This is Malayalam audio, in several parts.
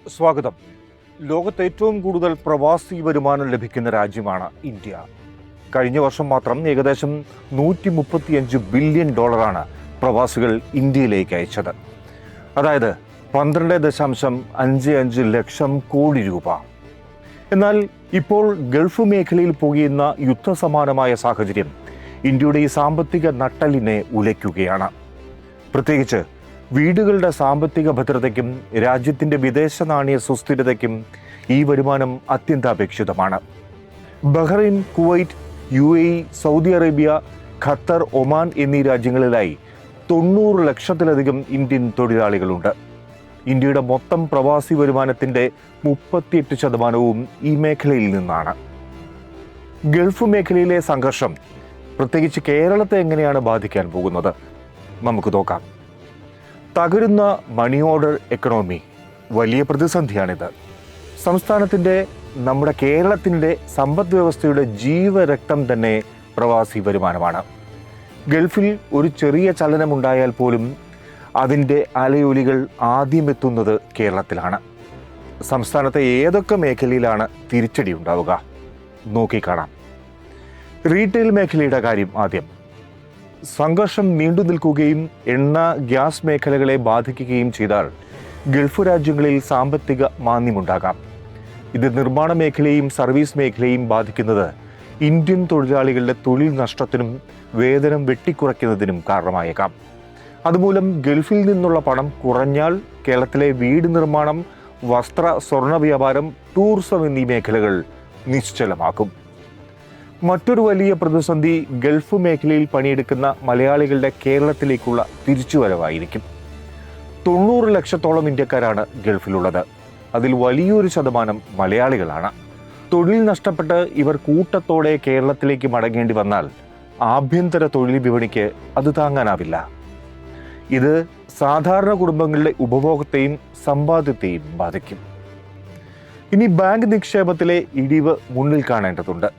സ്വാഗതം. ലോകത്ത് ഏറ്റവും കൂടുതൽ പ്രവാസി വരുമാനം ലഭിക്കുന്ന രാജ്യമാണ് ഇന്ത്യ. കഴിഞ്ഞ വർഷം മാത്രം ഏകദേശം 135 ബില്യൺ ഡോളറാണ് പ്രവാസികൾ ഇന്ത്യയിലേക്ക് അയച്ചത്. അതായത് 12.55 ലക്ഷം കോടി രൂപ. എന്നാൽ ഇപ്പോൾ ഗൾഫ് മേഖലയിൽ പുകയുന്ന യുദ്ധസമാനമായ സാഹചര്യം ഇന്ത്യയുടെ ഈ സാമ്പത്തിക നട്ടെല്ലിനെ ഉലയ്ക്കുകയാണ്. പ്രത്യേകിച്ച് വീടുകളുടെ സാമ്പത്തിക ഭദ്രതയ്ക്കും രാജ്യത്തിൻ്റെ വിദേശ നാണയ സുസ്ഥിരതയ്ക്കും ഈ വരുമാനം അത്യന്താപേക്ഷിതമാണ്. Bahrain, Kuwait, UAE, Saudi Arabia, Qatar, Oman എന്നീ രാജ്യങ്ങളിലായി 90 ലക്ഷത്തിലധികം ഇന്ത്യൻ തൊഴിലാളികളുണ്ട്. ഇന്ത്യയുടെ മൊത്തം പ്രവാസി വരുമാനത്തിൻ്റെ 38% ഈ മേഖലയിൽ നിന്നാണ്. ഗൾഫ് മേഖലയിലെ സംഘർഷം പ്രത്യേകിച്ച് കേരളത്തെ എങ്ങനെയാണ് ബാധിക്കാൻ പോകുന്നത് നമുക്ക് നോക്കാം. തകരുന്ന മണി ഓർഡർ എക്കണോമി വലിയ പ്രതിസന്ധിയാണിത്. സംസ്ഥാനത്തിൻ്റെ, നമ്മുടെ കേരളത്തിൻ്റെ സമ്പദ് വ്യവസ്ഥയുടെ ജീവരക്തം തന്നെ പ്രവാസി വരുമാനമാണ്. ഗൾഫിൽ ഒരു ചെറിയ ചലനമുണ്ടായാൽ പോലും അതിൻ്റെ അലയൊലികൾ ആദ്യം എത്തുന്നത് കേരളത്തിലാണ്. സംസ്ഥാനത്തെ ഏതൊക്കെ മേഖലയിലാണ് തിരിച്ചടി ഉണ്ടാവുക നോക്കിക്കാണാം. റീറ്റെയിൽ മേഖലയുടെ കാര്യം ആദ്യം. സംഘർഷം നീണ്ടു നിൽക്കുകയും എണ്ണ, ഗ്യാസ് മേഖലകളെ ബാധിക്കുകയും ചെയ്താൽ ഗൾഫ് രാജ്യങ്ങളിൽ സാമ്പത്തിക മാന്ദ്യമുണ്ടാകാം. ഇത് നിർമ്മാണ മേഖലയും സർവീസ് മേഖലയും ബാധിക്കുന്നത് ഇന്ത്യൻ തൊഴിലാളികളുടെ തൊഴിൽ നഷ്ടത്തിനും വേതനം വെട്ടിക്കുറയ്ക്കുന്നതിനും കാരണമായേക്കാം. അതുമൂലം ഗൾഫിൽ നിന്നുള്ള പണം കുറഞ്ഞാൽ കേരളത്തിലെ വീട് നിർമ്മാണം, വസ്ത്ര, സ്വർണ്ണ വ്യാപാരം, ടൂറിസം എന്നീ മേഖലകൾ നിശ്ചലമാക്കും. മറ്റൊരു വലിയ പ്രതിസന്ധി ഗൾഫ് മേഖലയിൽ പണിയെടുക്കുന്ന മലയാളികളുടെ കേരളത്തിലേക്കുള്ള തിരിച്ചുവരവായിരിക്കും. 90 ലക്ഷത്തോളം ഇന്ത്യക്കാരാണ് ഗൾഫിലുള്ളത്. അതിൽ വലിയൊരു ശതമാനം മലയാളികളാണ്. തൊഴിൽ നഷ്ടപ്പെട്ട് ഇവർ കൂട്ടത്തോടെ കേരളത്തിലേക്ക് മടങ്ങേണ്ടി വന്നാൽ ആഭ്യന്തര തൊഴിൽ വിപണിക്ക് അത് താങ്ങാനാവില്ല. ഇത് സാധാരണ കുടുംബങ്ങളുടെ ഉപഭോഗത്തെയും സമ്പാദ്യത്തെയും ബാധിക്കും. ഇനി ബാങ്ക് നിക്ഷേപത്തിലെ ഇടിവ് മുന്നിൽ കാണേണ്ടതുണ്ട്.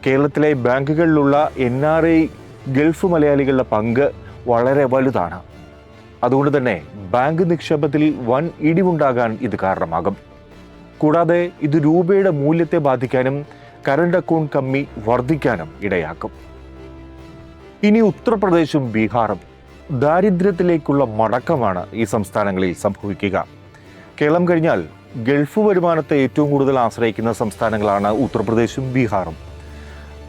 കേരളത്തിലെ ബാങ്കുകളിലുള്ള NRI ഗൾഫ് മലയാളികളുടെ പങ്ക് വളരെ വലുതാണ്. അതുകൊണ്ട് തന്നെ ബാങ്ക് നിക്ഷേപത്തിൽ വൻ ഇടിവുണ്ടാകാൻ ഇത് കാരണമാകും. കൂടാതെ ഇത് രൂപയുടെ മൂല്യത്തെ ബാധിക്കാനും കറണ്ട് അക്കൗണ്ട് കമ്മി വർദ്ധിക്കാനും ഇടയാക്കും. ഇനി ഉത്തർപ്രദേശും ബീഹാറും. ദാരിദ്ര്യത്തിലേക്കുള്ള മടക്കമാണ് ഈ സംസ്ഥാനങ്ങളിൽ സംഭവിക്കുക. കേരളം കഴിഞ്ഞാൽ ഗൾഫ് വരുമാനത്തെ ഏറ്റവും കൂടുതൽ ആശ്രയിക്കുന്ന സംസ്ഥാനങ്ങളാണ് ഉത്തർപ്രദേശും ബീഹാറും.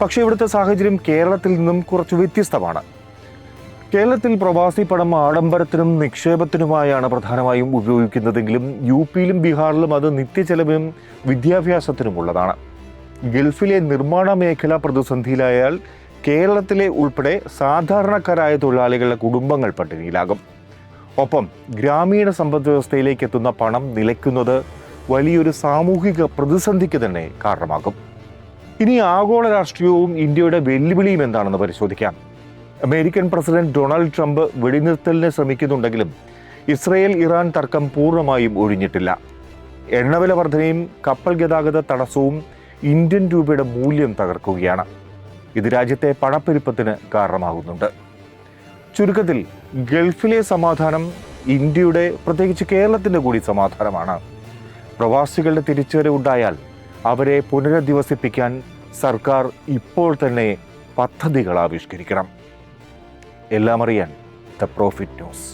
പക്ഷേ ഇവിടുത്തെ സാഹചര്യം കേരളത്തിൽ നിന്നും കുറച്ച് വ്യത്യസ്തമാണ്. കേരളത്തിൽ പ്രവാസി പണം ആഡംബരത്തിനും നിക്ഷേപത്തിനുമായാണ് പ്രധാനമായും ഉപയോഗിക്കുന്നതെങ്കിലും UPയിലും ബീഹാറിലും അത് നിത്യചെലവിനും വിദ്യാഭ്യാസത്തിനുമുള്ളതാണ്. ഗൾഫിലെ നിർമ്മാണ മേഖല പ്രതിസന്ധിയിലായാൽ കേരളത്തിലെ ഉൾപ്പെടെ സാധാരണക്കാരായ തൊഴിലാളികളുടെ കുടുംബങ്ങൾ പട്ടിണിയിലാകും. ഒപ്പം ഗ്രാമീണ സമ്പദ് വ്യവസ്ഥയിലേക്ക് എത്തുന്ന പണം നിലയ്ക്കുന്നത് വലിയൊരു സാമൂഹിക പ്രതിസന്ധിക്ക് തന്നെ കാരണമാകും. ഇനി ആഗോള രാഷ്ട്രീയവും ഇന്ത്യയുടെ വെല്ലുവിളിയും എന്താണെന്ന് പരിശോധിക്കാം. അമേരിക്കൻ പ്രസിഡന്റ് ഡൊണാൾഡ് ട്രംപ് വെടിനിർത്തലിന് ശ്രമിക്കുന്നുണ്ടെങ്കിലും ഇസ്രയേൽ ഇറാൻ തർക്കം പൂർണ്ണമായും ഒഴിഞ്ഞിട്ടില്ല. എണ്ണവില വർധനയും കപ്പൽ ഗതാഗത തടസ്സവും ഇന്ത്യൻ രൂപയുടെ മൂല്യം തകർക്കുകയാണ്. ഇത് രാജ്യത്തെ പണപ്പെരുപ്പത്തിന് കാരണമാകുന്നുണ്ട്. ചുരുക്കത്തിൽ ഗൾഫിലെ സമാധാനം ഇന്ത്യയുടെ, പ്രത്യേകിച്ച് കേരളത്തിൻ്റെ കൂടി സമാധാനമാണ്. പ്രവാസികളുടെ തിരിച്ചുവരവുണ്ടായാൽ അവരെ പുനരധിവസിപ്പിക്കാൻ സർക്കാർ ഇപ്പോൾ തന്നെ പദ്ധതികൾ ആവിഷ്കരിക്കണം. എല്ലാം അറിയാൻ ദ പ്രോഫിറ്റ് ന്യൂസ്.